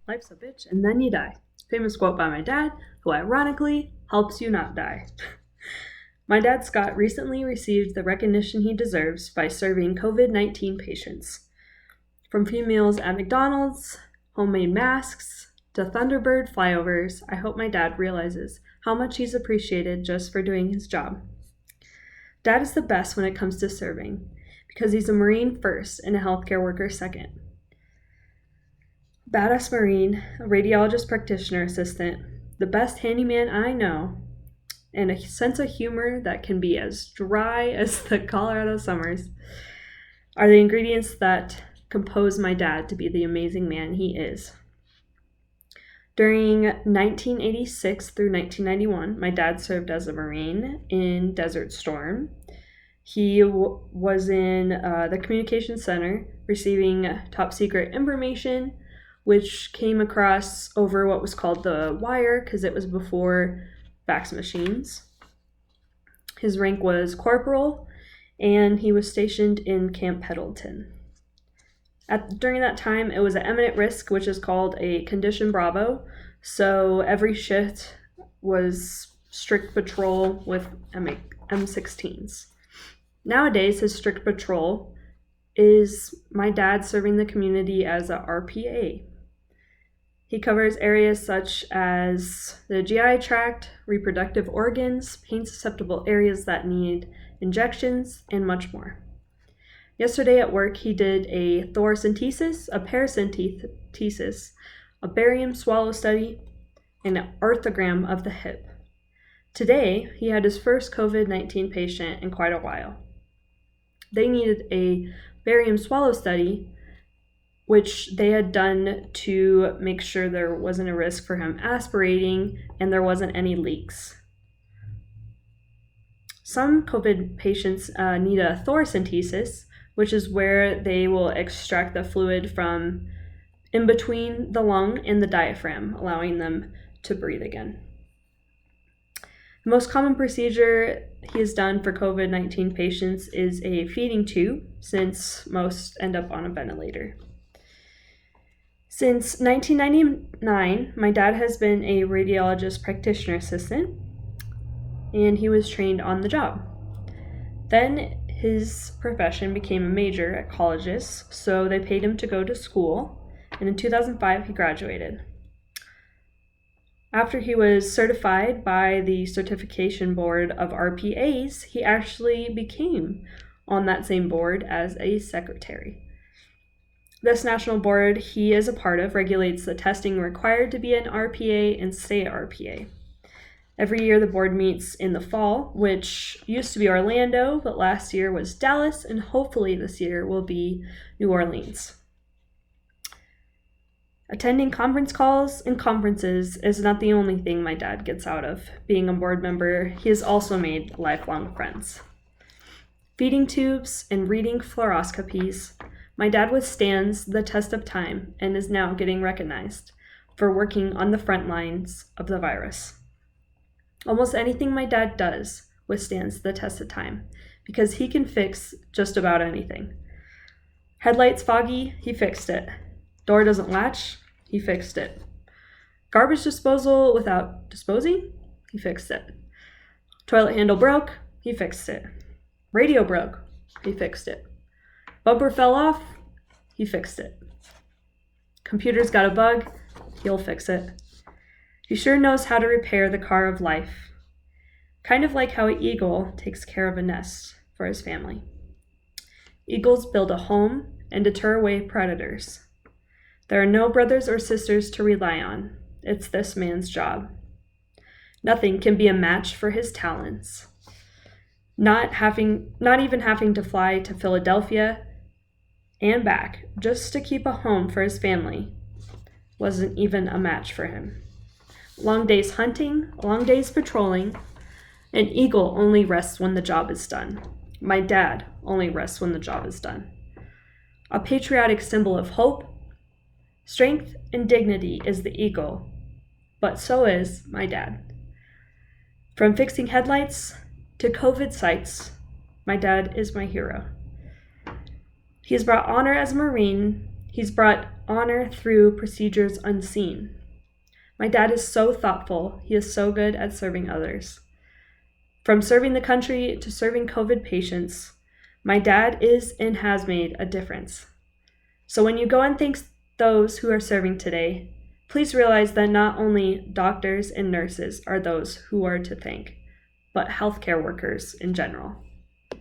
Life's a bitch and then you die. Famous quote by my dad, who ironically helps you not die. My dad Scott recently received the recognition he deserves by serving COVID-19 patients. From free meals at McDonald's, homemade masks, to Thunderbird flyovers, I hope my dad realizes how much he's appreciated just for doing his job. Dad is the best when it comes to serving, because he's a Marine first and a healthcare worker second. Badass Marine, a radiologist practitioner assistant, the best handyman I know, and a sense of humor that can be as dry as the Colorado summers are the ingredients that compose my dad to be the amazing man he is. During 1986 through 1991, my dad served as a Marine in Desert Storm. He was in the communications center receiving top secret information, which came across over what was called the wire because it was before fax machines. His rank was corporal, and he was stationed in Camp Pendleton. During that time, it was an eminent risk, which is called a condition Bravo. So every shift was strict patrol with M16s. Nowadays, his strict patrol is my dad serving the community as a RPA. He covers areas such as the GI tract, reproductive organs, pain-susceptible areas that need injections, and much more. Yesterday at work, he did a thoracentesis, a paracentesis, a barium swallow study, and an arthrogram of the hip. Today, he had his first COVID-19 patient in quite a while. They needed a barium swallow study, which they had done to make sure there wasn't a risk for him aspirating and there wasn't any leaks. Some COVID patients need a thoracentesis, which is where they will extract the fluid from in between the lung and the diaphragm, allowing them to breathe again. The most common procedure he has done for COVID-19 patients is a feeding tube, since most end up on a ventilator. Since 1999, my dad has been a radiologist practitioner assistant, and he was trained on the job. Then his profession became a major at colleges, so they paid him to go to school, and in 2005 he graduated. After he was certified by the certification board of RPAs, he actually became on that same board as a secretary. This national board he is a part of regulates the testing required to be an RPA and stay at RPA. Every year the board meets in the fall, which used to be Orlando, but last year was Dallas, and hopefully this year will be New Orleans. Attending conference calls and conferences is not the only thing my dad gets out of being a board member. He has also made lifelong friends. Feeding tubes and reading fluoroscopies, my dad withstands the test of time and is now getting recognized for working on the front lines of the virus. Almost anything my dad does withstands the test of time because he can fix just about anything. Headlights foggy, he fixed it. Door doesn't latch, he fixed it. Garbage disposal without disposing, he fixed it. Toilet handle broke, he fixed it. Radio broke, he fixed it. Bumper fell off, he fixed it. Computer's got a bug, he'll fix it. He sure knows how to repair the car of life. Kind of like how an eagle takes care of a nest for his family. Eagles build a home and deter away predators. There are no brothers or sisters to rely on. It's this man's job. Nothing can be a match for his talents. Not even having to fly to Philadelphia and back just to keep a home for his family wasn't even a match for him. Long days hunting, long days patrolling. An eagle only rests when the job is done. My dad only rests when the job is done. A patriotic symbol of hope, strength, and dignity is the eagle, but so is my dad. From fixing headlights to COVID sites, my dad is my hero. He has brought honor as a Marine. He's brought honor through procedures unseen. My dad is so thoughtful. He is so good at serving others. From serving the country to serving COVID patients, my dad is and has made a difference. So when you go and thank those who are serving today, please realize that not only doctors and nurses are those who are to thank, but healthcare workers in general.